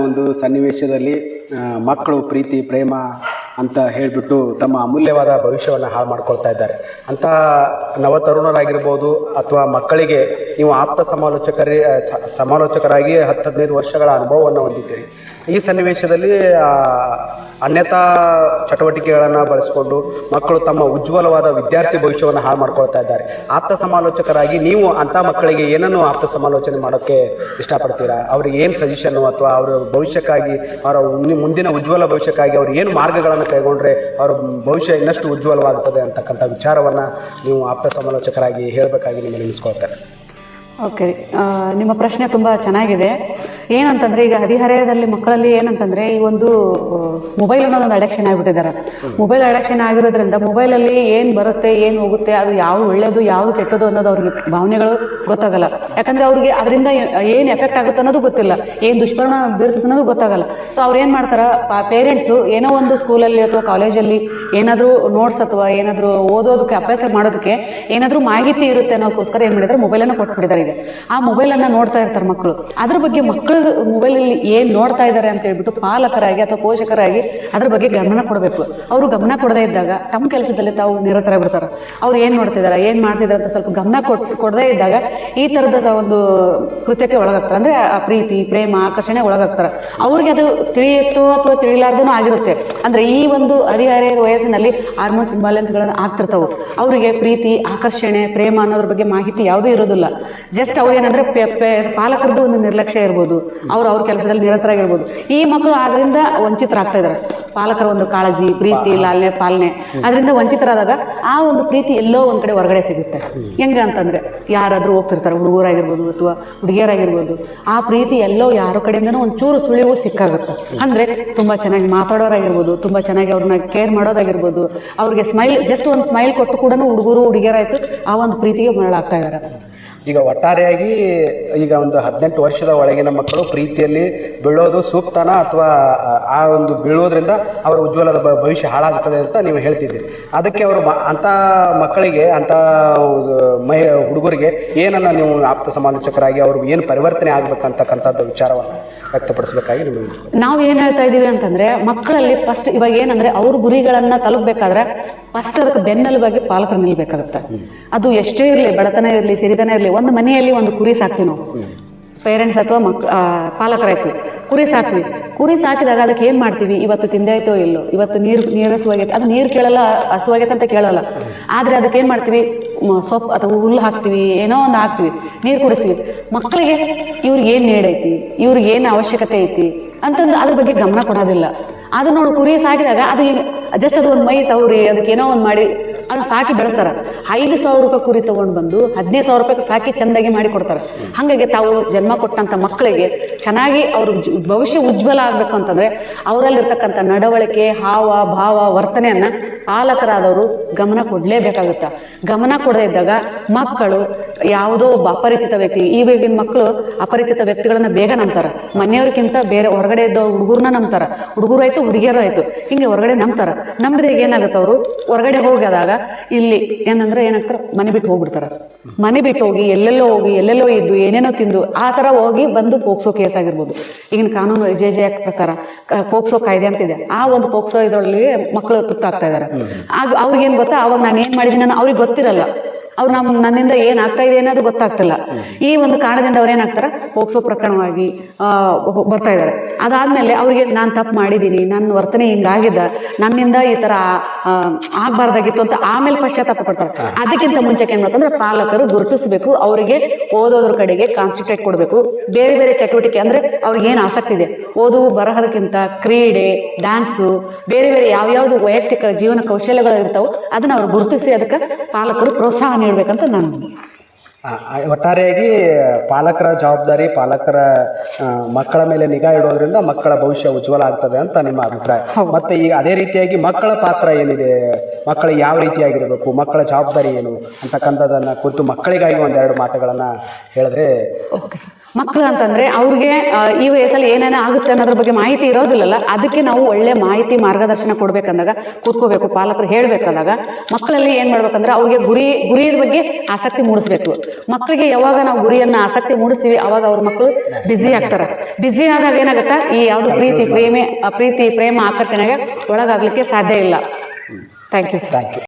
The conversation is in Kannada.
ಒಂದು ಸನ್ನಿವೇಶದಲ್ಲಿ ಮಕ್ಕಳು ಪ್ರೀತಿ ಪ್ರೇಮ ಅಂತ ಹೇಳಿಬಿಟ್ಟು ತಮ್ಮ ಅಮೂಲ್ಯವಾದ ಭವಿಷ್ಯವನ್ನು ಹಾಳು ಮಾಡ್ಕೊಳ್ತಾ ಇದ್ದಾರೆ. ಅಂಥ ನವತರುಣರಾಗಿರ್ಬೋದು ಅಥವಾ ಮಕ್ಕಳಿಗೆ ನೀವು ಆಪ್ತ ಸಮಾಲೋಚಕರಾಗಿ 10-15 ವರ್ಷಗಳ ಅನುಭವವನ್ನು ಹೊಂದಿದ್ದೀರಿ. ಈ ಸನ್ನಿವೇಶದಲ್ಲಿ ಅನ್ಯತಾ ಚಟುವಟಿಕೆಗಳನ್ನು ಬಳಸಿಕೊಂಡು ಮಕ್ಕಳು ತಮ್ಮ ಉಜ್ವಲವಾದ ವಿದ್ಯಾರ್ಥಿ ಭವಿಷ್ಯವನ್ನು ಹಾಳು ಮಾಡ್ಕೊಳ್ತಾ ಇದ್ದಾರೆ. ಆಪ್ತ ಸಮಾಲೋಚಕರಾಗಿ ನೀವು ಅಂಥ ಮಕ್ಕಳಿಗೆ ಏನನ್ನು ಆಪ್ತ ಸಮಾಲೋಚನೆ ಮಾಡೋಕ್ಕೆ ಇಷ್ಟಪಡ್ತೀರಾ? ಅವ್ರಿಗೆ ಏನು ಸಜೆಷನ್ನು ಅಥವಾ ಅವರ ಭವಿಷ್ಯಕ್ಕಾಗಿ ಅವರ ಮುಂದಿನ ಉಜ್ವಲ ಭವಿಷ್ಯಕ್ಕಾಗಿ ಅವ್ರು ಏನು ಮಾರ್ಗಗಳನ್ನು ಕೈಗೊಂಡ್ರೆ ಅವ್ರ ಭವಿಷ್ಯ ಇನ್ನಷ್ಟು ಉಜ್ವಲವಾಗುತ್ತದೆ ಅಂತಕ್ಕಂಥ ವಿಚಾರವನ್ನು ನೀವು ಆಪ್ತ ಸಮಾಲೋಚಕರಾಗಿ ಹೇಳಬೇಕಾಗಿ ನಿಮ್ಮನ್ನು ನೆನೆಸ್ಕೊಳ್ತಾರೆ. ಓಕೆ, ನಿಮ್ಮ ಪ್ರಶ್ನೆ ತುಂಬ ಚೆನ್ನಾಗಿದೆ. ಏನಂತಂದರೆ ಈಗ ಹದಿಹರೆಯದಲ್ಲಿ ಮಕ್ಕಳಲ್ಲಿ ಏನಂತಂದರೆ ಈ ಒಂದು ಮೊಬೈಲ್ ಅನ್ನೋದೊಂದು ಅಡಿಕ್ಷನ್ ಆಗಿಬಿಟ್ಟಿದ್ದಾರೆ. ಮೊಬೈಲ್ ಅಡಿಕ್ಷನ್ ಆಗಿರೋದ್ರಿಂದ ಮೊಬೈಲಲ್ಲಿ ಏನು ಬರುತ್ತೆ ಏನು ಹೋಗುತ್ತೆ, ಅದು ಯಾವುದು ಒಳ್ಳೆಯದು ಯಾವುದು ಕೆಟ್ಟದು ಅನ್ನೋದು ಅವ್ರಿಗೆ ಭಾವನೆಗಳು ಗೊತ್ತಾಗಲ್ಲ. ಯಾಕಂದರೆ ಅವ್ರಿಗೆ ಅದರಿಂದ ಏನು ಎಫೆಕ್ಟ್ ಆಗುತ್ತೆ ಅನ್ನೋದು ಗೊತ್ತಿಲ್ಲ, ಏನು ದುಷ್ಪರಿಣಾಮ ಬೀರುತ್ತೆ ಅನ್ನೋದು ಗೊತ್ತಾಗಲ್ಲ. ಸೊ ಅವ್ರು ಏನು ಮಾಡ್ತಾರೆ, ಪೇರೆಂಟ್ಸು ಏನೋ ಒಂದು ಸ್ಕೂಲಲ್ಲಿ ಅಥವಾ ಕಾಲೇಜಲ್ಲಿ ಏನಾದರೂ ನೋಟ್ಸ್ ಅಥವಾ ಏನಾದರೂ ಓದೋದಕ್ಕೆ ಅಭ್ಯಾಸ ಮಾಡೋದಕ್ಕೆ ಏನಾದರೂ ಮಾಹಿತಿ ಇರುತ್ತೆ ಅನ್ನೋಕ್ಕೋಸ್ಕರ ಏನು ಮಾಡಿದ್ದಾರೆ, ಮೊಬೈಲನ್ನು ಕೊಟ್ಬಿಟ್ಟಿದ್ದಾರೆ. ಆ ಮೊಬೈಲನ್ನು ನೋಡ್ತಾ ಇರ್ತಾರೆ ಮಕ್ಕಳು. ಅದ್ರ ಬಗ್ಗೆ ಮಕ್ಕಳು ಮೊಬೈಲಲ್ಲಿ ಏನು ನೋಡ್ತಾ ಇದ್ದಾರೆ ಅಂತ ಹೇಳ್ಬಿಟ್ಟು ಪಾಲಕರಾಗಿ ಅಥವಾ ಪೋಷಕರಾಗಿ ಅದ್ರ ಬಗ್ಗೆ ಗಮನ ಕೊಡಬೇಕು. ಅವರು ಗಮನ ಕೊಡದೇ ಇದ್ದಾಗ ತಮ್ಮ ಕೆಲಸದಲ್ಲಿ ತಾವು ನಿರತರಾಗ್ಬಿಡ್ತಾರೆ. ಅವ್ರು ಏನು ನೋಡ್ತಿದ್ದಾರೆ ಏನು ಮಾಡ್ತಿದ್ದಾರೆ ಅಂತ ಸ್ವಲ್ಪ ಗಮನ ಕೊಡದೇ ಇದ್ದಾಗ ಈ ಥರದ ಒಂದು ಕೃತ್ಯಕ್ಕೆ ಒಳಗಾಗ್ತಾರೆ. ಅಂದರೆ ಆ ಪ್ರೀತಿ ಪ್ರೇಮ ಆಕರ್ಷಣೆ ಒಳಗಾಗ್ತಾರೆ. ಅವ್ರಿಗೆ ಅದು ತಿಳಿಯುತ್ತೋ ಅಥವಾ ತಿಳಿಲಾರ್ದನೂ ಆಗಿರುತ್ತೆ. ಅಂದರೆ ಈ ಒಂದು ಹದಿಹರೆಯ ವಯಸ್ಸಿನಲ್ಲಿ ಹಾರ್ಮೋನ್ಸ್ ಇಂಬ್ಯಾಲೆನ್ಸ್ಗಳನ್ನು ಆಗ್ತಿರ್ತಾವೆ. ಅವರಿಗೆ ಪ್ರೀತಿ ಆಕರ್ಷಣೆ ಪ್ರೇಮ ಅನ್ನೋದ್ರ ಬಗ್ಗೆ ಮಾಹಿತಿ ಯಾವುದೂ ಇರೋದಿಲ್ಲ. ಜಸ್ಟ್ ಅವ್ರು ಏನಂದರೆ ಪಾಲಕರದ್ದು ಒಂದು ನಿರ್ಲಕ್ಷ್ಯ ಇರ್ಬೋದು, ಅವ್ರ ಕೆಲಸದಲ್ಲಿ ನಿರತರಾಗಿರ್ಬೋದು. ಈ ಮಕ್ಕಳು ಅದರಿಂದ ವಂಚಿತರಾಗ್ತಾ ಇದ್ದಾರೆ. ಪಾಲಕರ ಒಂದು ಕಾಳಜಿ ಪ್ರೀತಿ ಲಾಲನೆ ಪಾಲನೆ ಅದರಿಂದ ವಂಚಿತರಾದಾಗ ಆ ಒಂದು ಪ್ರೀತಿ ಎಲ್ಲೋ ಒಂದು ಕಡೆ ಹೊರಗಡೆ ಸಿಗುತ್ತೆ. ಹೆಂಗೆ ಅಂತಂದರೆ ಯಾರಾದರೂ ಹೋಗ್ತಿರ್ತಾರೆ, ಹುಡುಗರಾಗಿರ್ಬೋದು ಅಥವಾ ಹುಡುಗಿಯರಾಗಿರ್ಬೋದು, ಆ ಪ್ರೀತಿ ಎಲ್ಲೋ ಯಾರೋ ಕಡೆಯಿಂದನೂ ಒಂಚೂರು ಸುಳಿವು ಸಿಕ್ಕಾಗುತ್ತೆ. ಅಂದರೆ ತುಂಬ ಚೆನ್ನಾಗಿ ಮಾತಾಡೋರಾಗಿರ್ಬೋದು, ತುಂಬ ಚೆನ್ನಾಗಿ ಅವ್ರನ್ನ ಕೇರ್ ಮಾಡೋದಾಗಿರ್ಬೋದು, ಅವ್ರಿಗೆ ಸ್ಮೈಲ್ ಜಸ್ಟ್ ಒಂದು ಸ್ಮೈಲ್ ಕೊಟ್ಟು ಕೂಡ ಹುಡುಗರು ಹುಡುಗಿಯರಾಯಿತು ಆ ಒಂದು ಪ್ರೀತಿಗೆ ಮರಳಾಗ್ತಾ ಇದ್ದಾರೆ. ಈಗ ಒಟ್ಟಾರೆಯಾಗಿ ಈಗ ಒಂದು 18 ವರ್ಷದ ಒಳಗಿನ ಮಕ್ಕಳು ಪ್ರೀತಿಯಲ್ಲಿ ಬೀಳೋದು ಸೂಕ್ತನ ಅಥವಾ ಆ ಒಂದು ಬೀಳೋದ್ರಿಂದ ಅವರ ಉಜ್ವಲದ ಭವಿಷ್ಯ ಹಾಳಾಗ್ತದೆ ಅಂತ ನೀವು ಹೇಳ್ತಿದ್ದೀರಿ. ಅದಕ್ಕೆ ಅವರು ಅಂಥ ಮಕ್ಕಳಿಗೆ ಅಂಥ ಹುಡುಗರಿಗೆ ಏನನ್ನು ನೀವು ಆಪ್ತ ಸಮಾಲೋಚಕರಾಗಿ ಅವರು ಏನು ಪರಿವರ್ತನೆ ಆಗಬೇಕಂತಕ್ಕಂಥದ್ದು ವಿಚಾರವನ್ನು ವ್ಯಕ್ತಪಡಿಸಬೇಕಾಗಿ ನಿಮಗೆ ನಾವು ಏನು ಹೇಳ್ತಾ ಇದ್ದೀವಿ ಅಂತಂದರೆ, ಮಕ್ಕಳಲ್ಲಿ ಫಸ್ಟ್ ಇವಾಗ ಏನಂದರೆ ಅವ್ರ ಗುರಿಗಳನ್ನು ತಲುಪಬೇಕಾದ್ರೆ ಫಸ್ಟ್ ಅದಕ್ಕೆ ಬೆನ್ನೆಲುಬಾಗಿ ಪಾಲಕರು ನಿಲ್ಲಬೇಕಾಗುತ್ತೆ. ಅದು ಎಷ್ಟೇ ಇರಲಿ, ಬಡತನ ಇರಲಿ ಸಿರಿತನ ಇರಲಿ, ಒಂದು ಮನೆಯಲ್ಲಿ ಒಂದು ಕುರಿ ಸಾಕ್ತೀವಿ ನಾವು, ಪೇರೆಂಟ್ಸ್ ಅಥವಾ ಪಾಲಕರಾಯ್ತು ಕುರಿ ಸಾಕ್ತೀವಿ. ಕುರಿ ಸಾಕಿದಾಗ ಅದಕ್ಕೆ ಏನು ಮಾಡ್ತೀವಿ, ಇವತ್ತು ತಿಂದಾಯ್ತೋ ಇಲ್ಲೋ, ಇವತ್ತು ನೀರು ಹಸುವಾಗೈತೆ, ಅದು ನೀರು ಕೇಳಲ್ಲ, ಹಸುವಾಗೈತೆ ಅಂತ ಕೇಳಲ್ಲ. ಆದರೆ ಅದಕ್ಕೆ ಏನು ಮಾಡ್ತೀವಿ, ಸೊಪ್ಪು ಅಥವಾ ಹುಲ್ಲು ಹಾಕ್ತೀವಿ, ಏನೋ ಒಂದು ಹಾಕ್ತೀವಿ, ನೀರು ಕುಡಿಸ್ತೀವಿ. ಮಕ್ಕಳಿಗೆ ಇವ್ರಿಗೆ ಏನು ನೀಡೈತಿ, ಇವ್ರಿಗೆ ಏನು ಅವಶ್ಯಕತೆ ಐತಿ ಅಂತಂದು ಅದ್ರ ಬಗ್ಗೆ ಗಮನ ಕೊಡೋದಿಲ್ಲ. ಅದು ನೋಡಿ ಕುರಿ ಸಾಕಿದಾಗ ಅದು ಜಸ್ಟ್ ಅದು ಒಂದು ಮೈ ಸೌರಿ ಅದಕ್ಕೆ ಏನೋ ಒಂದು ಮಾಡಿ ಅದು ಸಾಕಿ ಬೆಳೆಸ್ತಾರೆ. 5,000 ರೂಪಾಯಿ ಕುರಿ ತೊಗೊಂಡು ಬಂದು 15,000 ರೂಪಾಯಿಗೆ ಸಾಕಿ ಚೆಂದಾಗಿ ಮಾಡಿ ಕೊಡ್ತಾರೆ. ಹಾಗಾಗಿ ತಾವು ಜನ್ಮ ಕೊಟ್ಟಂಥ ಮಕ್ಕಳಿಗೆ ಚೆನ್ನಾಗಿ ಅವ್ರ ಭವಿಷ್ಯ ಉಜ್ವಲ ಆಗಬೇಕು ಅಂತಂದರೆ ಅವರಲ್ಲಿರ್ತಕ್ಕಂಥ ನಡವಳಿಕೆ ಹಾವ ಭಾವ ವರ್ತನೆಯನ್ನು ಪಾಲಕರಾದವರು ಗಮನ ಕೊಡಲೇಬೇಕಾಗುತ್ತೆ. ಗಮನ ಕೊಡದೇ ಇದ್ದಾಗ ಮಕ್ಕಳು ಯಾವುದೋ ಒಬ್ಬ ಅಪರಿಚಿತ ವ್ಯಕ್ತಿ, ಈವಾಗಿನ ಮಕ್ಕಳು ಅಪರಿಚಿತ ವ್ಯಕ್ತಿಗಳನ್ನ ಬೇಗ ನಂಬ್ತಾರೆ. ಮನೆಯವ್ರಿಗಿಂತ ಬೇರೆ ಹೊರಗಡೆ ಇದ್ದ ಹುಡುಗರನ್ನ ನಂಬ್ತಾರೆ, ಹುಡುಗರು ಆಯಿತು ಹುಡುಗಿಯರು ಆಯಿತು, ಹಿಂಗೆ ಹೊರಗಡೆ ನಂಬ್ತಾರೆ. ನಂಬಿದಾಗ ಏನಾಗುತ್ತೆ, ಅವರು ಹೊರಗಡೆ ಹೋಗೋದಾಗ ಇಲ್ಲಿ ಏನಾಗ್ತಾರೆ, ಮನೆ ಬಿಟ್ಟು ಹೋಗ್ಬಿಡ್ತಾರೆ. ಮನೆ ಬಿಟ್ಟು ಹೋಗಿ ಎಲ್ಲೆಲ್ಲೋ ಇದ್ದು ಏನೇನೋ ತಿಂದು ಆ ಥರ ಹೋಗಿ ಬಂದು ಪೋಕ್ಸೋ ಕೇಸ್ ಆಗಿರ್ಬೋದು. ಈಗಿನ ಕಾನೂನು ಜೆ ಆಕ್ಟ್ ಪ್ರಕಾರ ಪೋಕ್ಸೋ ಕಾಯ್ದೆ ಅಂತಿದೆ. ಆ ಒಂದು ಪೋಕ್ಸೋ ಇದರಲ್ಲಿ ಮಕ್ಕಳು ತುತ್ತಾಗ್ತಾ ಇದ್ದಾರೆ. ಆಗ ಅವ್ರಿಗೇನು ಗೊತ್ತಾ, ಅವಾಗ ನಾನು ಏನು ಮಾಡಿದ್ದೀನಿ ನಾನು ಅವ್ರಿಗೆ ಗೊತ್ತಿರಲ್ಲ, ಅವ್ರು ನನ್ನಿಂದ ಏನಾಗ್ತಾ ಇದೆ ಅನ್ನೋದು ಗೊತ್ತಾಗ್ತಿಲ್ಲ. ಈ ಒಂದು ಕಾರಣದಿಂದ ಅವ್ರು ಏನಾಗ್ತಾರೆ, ಪೋಕ್ಸೋ ಪ್ರಕರಣವಾಗಿ ಬರ್ತಾ ಇದ್ದಾರೆ. ಅದಾದಮೇಲೆ ಅವ್ರಿಗೆ ನಾನು ತಪ್ಪು ಮಾಡಿದ್ದೀನಿ, ನನ್ನ ವರ್ತನೆ ಹಿಂಗಾಗಿದ್ದ, ನನ್ನಿಂದ ಈ ಥರ ಆಗಬಾರ್ದಾಗಿತ್ತು ಅಂತ ಆಮೇಲೆ ಪಶ್ಚಾತ್ತಾಪ ಪಡ್ತಾರೆ. ಅದಕ್ಕಿಂತ ಮುಂಚೆಗೆ ಏನು ಮಾಡ್ತಂದ್ರೆ ಪಾಲಕರು ಗುರುತಿಸಬೇಕು, ಅವರಿಗೆ ಓದೋದ್ರ ಕಡೆಗೆ ಕಾನ್ಸಂಟ್ರೇಟ್ ಕೊಡಬೇಕು. ಬೇರೆ ಬೇರೆ ಚಟುವಟಿಕೆ ಅಂದರೆ ಅವ್ರಿಗೆ ಏನು ಆಸಕ್ತಿ ಇದೆ, ಓದು ಬರಹದಕ್ಕಿಂತ ಕ್ರೀಡೆ ಡ್ಯಾನ್ಸು ಬೇರೆ ಬೇರೆ ಯಾವ್ಯಾವುದು ವೈಯಕ್ತಿಕ ಜೀವನ ಕೌಶಲ್ಯಗಳು ಇರ್ತಾವೆ ಅದನ್ನು ಅವ್ರು ಗುರುತಿಸಿ ಅದಕ್ಕೆ ಪಾಲಕರು ಪ್ರೋತ್ಸಾಹ ನೀಡಬೇಕಂತ ನಾನು. ಒಟ್ಟಾರೆಯಾಗಿ ಪಾಲಕರ ಜವಾಬ್ದಾರಿ, ಪಾಲಕರ ಮಕ್ಕಳ ಮೇಲೆ ನಿಗಾ ಇಡೋದ್ರಿಂದ ಮಕ್ಕಳ ಭವಿಷ್ಯ ಉಜ್ವಲ ಆಗ್ತದೆ ಅಂತ ನಿಮ್ಮ ಅಭಿಪ್ರಾಯ. ಮತ್ತೆ ಈಗ ಅದೇ ರೀತಿಯಾಗಿ ಮಕ್ಕಳ ಪಾತ್ರ ಏನಿದೆ, ಮಕ್ಕಳು ಯಾವ ರೀತಿಯಾಗಿರಬೇಕು, ಮಕ್ಕಳ ಜವಾಬ್ದಾರಿ ಏನು ಅಂತಕ್ಕಂಥದ್ದನ್ನು ಕುರಿತು ಮಕ್ಕಳಿಗಾಗಿ ಒಂದೆರಡು ಮಾತುಗಳನ್ನು ಹೇಳಿದ್ರೆ. Okay sir. ಮಕ್ಕಳು ಅಂತಂದ್ರೆ ಅವ್ರಿಗೆ ಈ ವಯಸ್ಸಲ್ಲಿ ಏನೇನೋ ಆಗುತ್ತೆ ಅನ್ನೋದ್ರ ಬಗ್ಗೆ ಮಾಹಿತಿ ಇರೋದಿಲ್ಲಲ್ಲ, ಅದಕ್ಕೆ ನಾವು ಒಳ್ಳೆ ಮಾಹಿತಿ ಮಾರ್ಗದರ್ಶನ ಕೊಡ್ಬೇಕಂದಾಗ ಕೂತ್ಕೋಬೇಕು, ಪಾಲಕರು ಹೇಳ್ಬೇಕಾದಾಗ ಮಕ್ಕಳಲ್ಲಿ ಏನ್ ಮಾಡ್ಬೇಕಂದ್ರೆ ಅವ್ರಿಗೆ ಗುರಿಯ ಬಗ್ಗೆ ಆಸಕ್ತಿ ಮೂಡಿಸ್ಬೇಕು. ಮಕ್ಕಳಿಗೆ ಯಾವಾಗ ನಾವು ಗುರಿಯನ್ನ ಆಸಕ್ತಿ ಮೂಡಿಸ್ತೀವಿ ಅವಾಗ ಅವ್ರ ಮಕ್ಕಳು ಬ್ಯುಸಿ ಆಗ್ತಾರೆ. ಬ್ಯುಸಿ ಆದಾಗ ಏನಾಗುತ್ತಾ, ಈ ಯಾವ್ದು ಪ್ರೀತಿ ಪ್ರೇಮ ಆಕರ್ಷಣೆಗೆ ಒಳಗಾಗ್ಲಿಕ್ಕೆ ಸಾಧ್ಯ ಇಲ್ಲ. Thank you sir.